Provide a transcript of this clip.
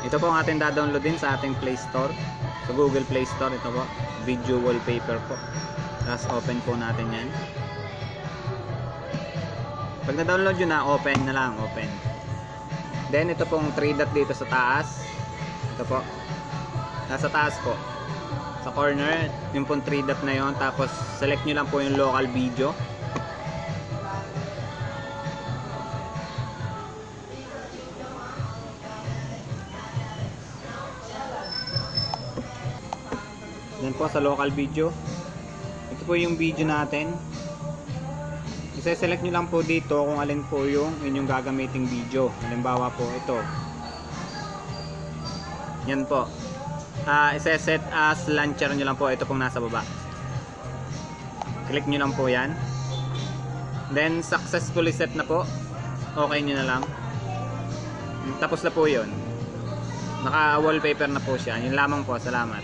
Ito po ang ating da-downloadin sa ating Play Store. Sa Google Play Store, ito po. Video wallpaper po. Tapos open po natin yan. Pag na-download yun na, open na lang, open. Then ito pong 3 dot dito sa taas. Ito po. Nasa taas po. Sa corner, yung pong 3 dot na yon. Tapos select nyo lang po yung local video. Yan po sa local video. Ito po yung video natin. I-select nyo lang po dito kung alin po yung inyong gagamiting video. Halimbawa po ito. Yan po. I-set as launcher nyo lang po. Ito pong nasa baba. Click nyo lang po yan. Then successfully set na po. Okay nyo na lang. Tapos na po yun. Naka wallpaper na po siya. Yun lamang po. Salamat.